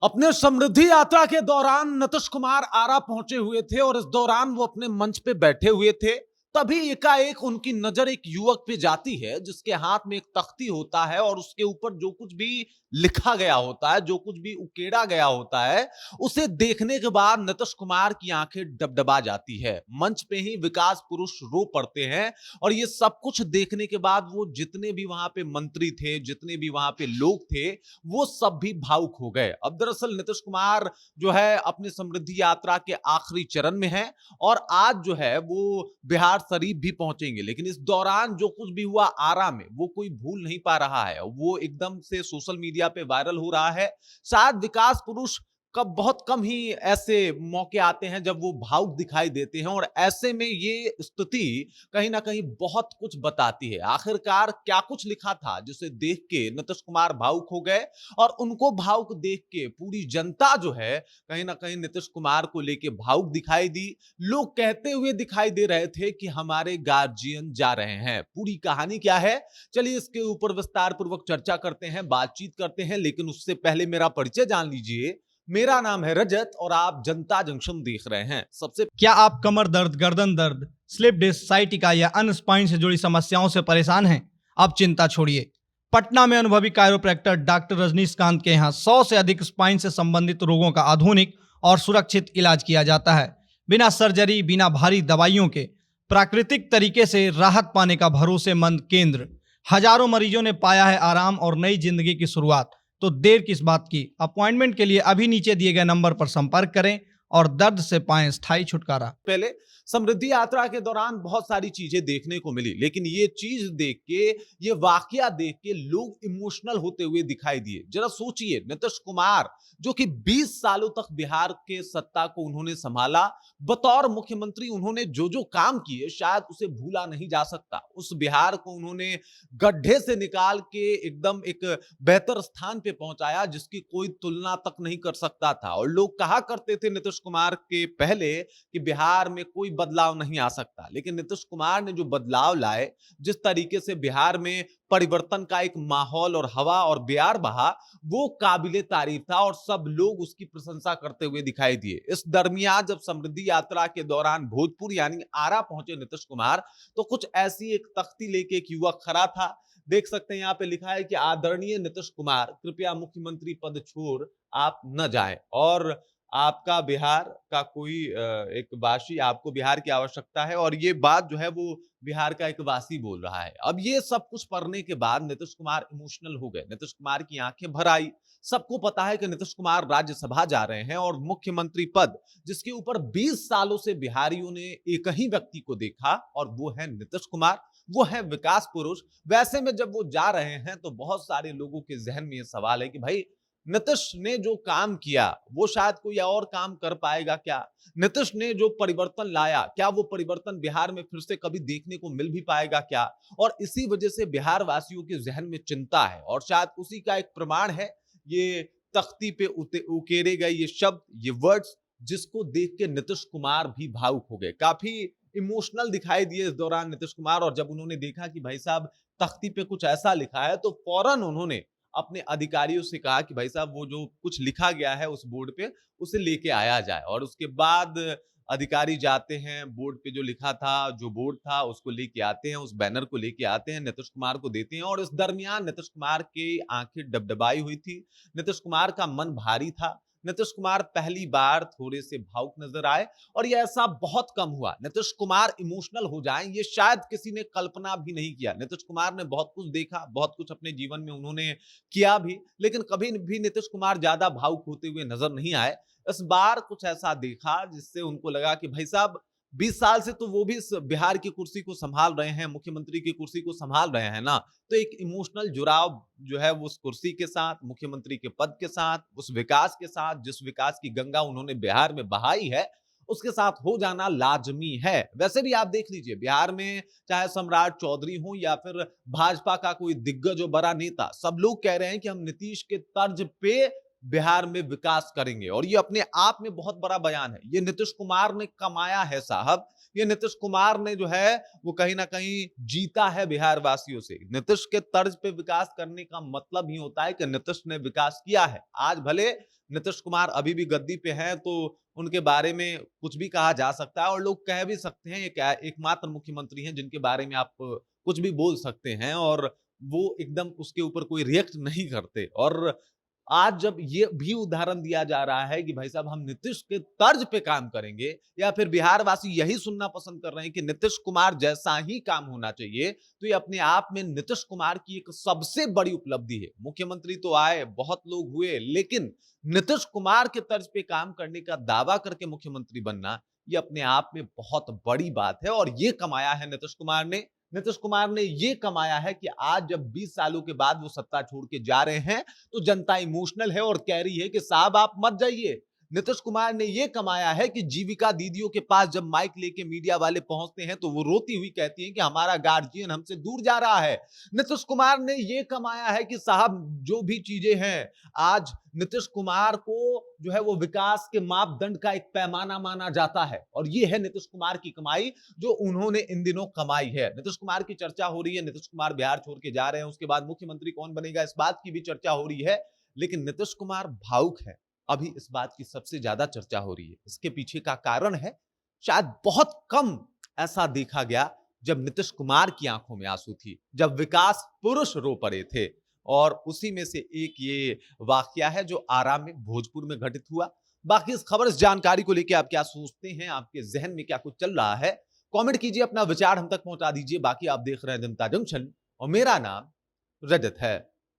अपने समृद्धि यात्रा के दौरान नीतीश कुमार आरा पहुंचे हुए थे और इस दौरान वो अपने मंच पे बैठे हुए थे। तभी एकाएक उनकी नजर एक युवक पे जाती है जिसके हाथ में एक तख्ती होता है और उसके ऊपर जो कुछ भी लिखा गया होता है, जो कुछ भी उकेरा गया होता है, उसे देखने के बाद नीतीश कुमार की आंखें डबडबा जाती है। मंच पे ही विकास पुरुष रो पड़ते हैं और ये सब कुछ देखने के बाद वो जितने भी वहां पे मंत्री थे, जितने भी वहां पे लोग थे, वो सब भी भावुक हो गए। अब दरअसल नीतीश कुमार जो है अपनी समृद्धि यात्रा के आखिरी चरण में है और आज जो है वो बिहार शरीफ भी पहुंचेंगे, लेकिन इस दौरान जो कुछ भी हुआ आरा में वो कोई भूल नहीं पा रहा है। वो एकदम से सोशल मीडिया पे वायरल हो रहा है। शायद विकास पुरुष कब बहुत कम ही ऐसे मौके आते हैं जब वो भावुक दिखाई देते हैं और ऐसे में ये स्थिति कहीं ना कहीं बहुत कुछ बताती है। आखिरकार क्या कुछ लिखा था जिसे देख के नीतीश कुमार भावुक हो गए और उनको भावुक देख के पूरी जनता जो है कहीं ना कहीं नीतीश कुमार को लेके भावुक दिखाई दी। लोग कहते हुए दिखाई दे रहे थे कि हमारे गार्जियन जा रहे हैं। पूरी कहानी क्या है, चलिए इसके ऊपर विस्तार पूर्वक चर्चा करते हैं, बातचीत करते हैं, लेकिन उससे पहले मेरा परिचय जान लीजिए। मेरा नाम है रजत और आप जनता जंक्शन देख रहे हैं। सबसे क्या आप कमर दर्द, गर्दन दर्द, स्लिप डिस्क, साइटिका या अन्य स्पाइन से जुड़ी समस्याओं से परेशान हैं? अब चिंता छोड़िए। पटना में अनुभवी कायरोप्रैक्टर डॉक्टर रजनीकांत के यहाँ 100 से अधिक स्पाइन से संबंधित रोगों का आधुनिक और सुरक्षित इलाज किया जाता है। बिना सर्जरी, बिना भारी दवाइयों के प्राकृतिक तरीके से राहत पाने का भरोसेमंद केंद्र। हजारों मरीजों ने पाया है आराम और नई जिंदगी की शुरुआत। तो देर किस बात की? अपॉइंटमेंट के लिए अभी नीचे दिए गए नंबर पर संपर्क करें और दर्द से पाएं स्थायी छुटकारा। पहले समृद्धि यात्रा के दौरान बहुत सारी चीजें देखने को मिली, लेकिन ये चीज देख के, ये वाकया देख के लोग इमोशनल होते हुए दिखाई दिए। जरा सोचिए, नीतीश कुमार जो कि 20 सालों तक बिहार के सत्ता को उन्होंने संभाला, बतौर मुख्यमंत्री उन्होंने जो जो काम किए शायद उसे भूला नहीं जा सकता। उस बिहार को उन्होंने गड्ढे से निकाल के एकदम एक बेहतर स्थान पे पहुंचाया जिसकी कोई तुलना तक नहीं कर सकता था। और लोग कहा करते थे नीतीश कुमार के पहले कि बिहार में कोई बदलाव नहीं आ सकता, लेकिन नीतीश कुमार ने जो बदलाव लाए, जिस तरीके से बिहार में परिवर्तन का एक माहौल और हवा और बयार बहा, वो काबिले तारीफ था और सब लोग उसकी प्रशंसा करते हुए दिखाई दिए। इस दरमियान जब समृद्धि यात्रा के दौरान भोजपुर यानी आरा पहुंचे नीतीश कुमार, तो कुछ ऐसी एक तख्ती लेके एक युवक खड़ा था। देख सकते हैं यहाँ पे लिखा है कि आदरणीय नीतीश कुमार, कृपया मुख्यमंत्री पद छोड़ आप न जाएं और आपका बिहार का कोई एक वासी, आपको बिहार की आवश्यकता है। और ये बात जो है वो बिहार का एक वासी बोल रहा है। अब ये सब कुछ पढ़ने के बाद नीतीश कुमार इमोशनल हो गए, नीतीश कुमार की आंखें भर आई। सबको पता है कि नीतीश कुमार राज्यसभा जा रहे हैं और मुख्यमंत्री पद जिसके ऊपर 20 सालों से बिहारियों ने एक ही व्यक्ति को देखा और वो है नीतीश कुमार, वो है विकास पुरुष। वैसे में जब वो जा रहे हैं तो बहुत सारे लोगों के जहन में ये सवाल है कि भाई नीतीश ने जो काम किया वो शायद कोई और काम कर पाएगा क्या? नीतीश ने जो परिवर्तन लाया, क्या वो परिवर्तन बिहार में फिर से कभी देखने को मिल भी पाएगा क्या? और इसी वजह से बिहार वासियों के जहन में चिंता है और शायद उसी का एक प्रमाण है ये तख्ती पे उकेरे गए ये शब्द, ये वर्ड्स, जिसको देख के नीतीश कुमार भी भावुक हो गए। काफी इमोशनल दिखाई दिए इस दौरान नीतीश कुमार। और जब उन्होंने देखा कि भाई साहब तख्ती पे कुछ ऐसा लिखा है, तो फौरन उन्होंने अपने अधिकारियों से कहा कि भाई साहब वो जो कुछ लिखा गया है उस बोर्ड पे उसे लेके आया जाए। और उसके बाद अधिकारी जाते हैं, बोर्ड पे जो लिखा था, जो बोर्ड था उसको लेके आते हैं, उस बैनर को लेके आते हैं, नीतीश कुमार को देते हैं। और इस दरमियान नीतीश कुमार की आंखें डबडबाई हुई थी, नीतीश कुमार का मन भारी था। नीतीश कुमार पहली बार थोड़े से भावुक नजर आए और ये ऐसा बहुत कम हुआ। नीतीश कुमार इमोशनल हो जाएं ये शायद किसी ने कल्पना भी नहीं किया। नीतीश कुमार ने बहुत कुछ देखा, बहुत कुछ अपने जीवन में उन्होंने किया भी, लेकिन कभी भी नीतीश कुमार ज्यादा भावुक होते हुए नजर नहीं आए। इस बार कुछ ऐसा देखा जिससे उनको लगा कि भाई साहब 20 साल से तो वो भी इस बिहार की कुर्सी को संभाल रहे हैं, मुख्यमंत्री की कुर्सी को संभाल रहे हैं ना, तो एक इमोशनल जुड़ाव जो है वो उस कुर्सी के साथ, मुख्यमंत्री के पद के साथ, उस विकास के साथ, जिस विकास की गंगा उन्होंने बिहार में बहाई है, उसके साथ हो जाना लाजमी है। वैसे भी आप देख लीजिए बिहार में चाहे सम्राट चौधरी हो या फिर भाजपा का कोई दिग्गज और बड़ा नेता, सब लोग कह रहे हैं कि हम नीतीश के तर्ज पे बिहार में विकास करेंगे। और ये अपने आप में बहुत बड़ा बयान है। ये नीतीश कुमार ने कमाया है साहब। ये नीतीश कुमार ने जो है वो कहीं ना कहीं जीता है बिहार वासियों से। नीतीश के तर्ज पे विकास करने का मतलब ही होता है कि नीतीश ने विकास किया है। आज भले नीतीश कुमार अभी भी गद्दी पे हैं तो उनके बारे में कुछ भी कहा जा सकता है और लोग कह भी सकते हैं ये एकमात्र मुख्यमंत्री हैं जिनके बारे में आप कुछ भी बोल सकते हैं और वो एकदम उसके ऊपर कोई रिएक्ट नहीं करते। और आज जब ये भी उदाहरण दिया जा रहा है कि भाई साहब हम नीतीश के तर्ज पे काम करेंगे या फिर बिहार वासी यही सुनना पसंद कर रहे हैं कि नीतीश कुमार जैसा ही काम होना चाहिए, तो ये अपने आप में नीतीश कुमार की एक सबसे बड़ी उपलब्धि है। मुख्यमंत्री तो आए, बहुत लोग हुए, लेकिन नीतीश कुमार के तर्ज पे काम करने का दावा करके मुख्यमंत्री बनना ये अपने आप में बहुत बड़ी बात है। और ये कमाया है नीतीश कुमार ने। नीतीश कुमार ने ये कमाया है कि आज जब 20 सालों के बाद वो सत्ता छोड़ के जा रहे हैं तो जनता इमोशनल है और कह रही है कि साहब आप मत जाइए। नीतीश कुमार ने यह कमाया है कि जीविका दीदियों के पास जब माइक लेके मीडिया वाले पहुंचते हैं तो वो रोती हुई कहती हैं कि हमारा गार्जियन हमसे दूर जा रहा है। नीतीश कुमार ने यह कमाया है कि साहब जो भी चीजें हैं, आज नीतीश कुमार को जो है वो विकास के मापदंड का एक पैमाना माना जाता है और ये है नीतीश कुमार की कमाई जो उन्होंने इन दिनों कमाई है। नीतीश कुमार की चर्चा हो रही है, नीतीश कुमार बिहार छोड़ के जा रहे हैं, उसके बाद मुख्यमंत्री कौन बनेगा इस बात की भी चर्चा हो रही है, लेकिन नीतीश कुमार भावुक है। अभी इस बात की सबसे ज्यादा चर्चा हो रही है। इसके पीछे का कारण है शायद बहुत कम ऐसा देखा गया जब नीतीश कुमार की आंखों में आंसू थी, जब विकास पुरुष रो पड़े थे। और उसी में से एक ये वाकया है जो आरा में भोजपुर में घटित हुआ। बाकी इस खबर, इस जानकारी को लेकर आप क्या सोचते हैं, आपके जहन में क्या कुछ चल रहा है, कमेंट कीजिए, अपना विचार हम तक पहुंचा दीजिए। बाकी आप देख रहे हैं जनता जंक्शन और मेरा नाम रजत है।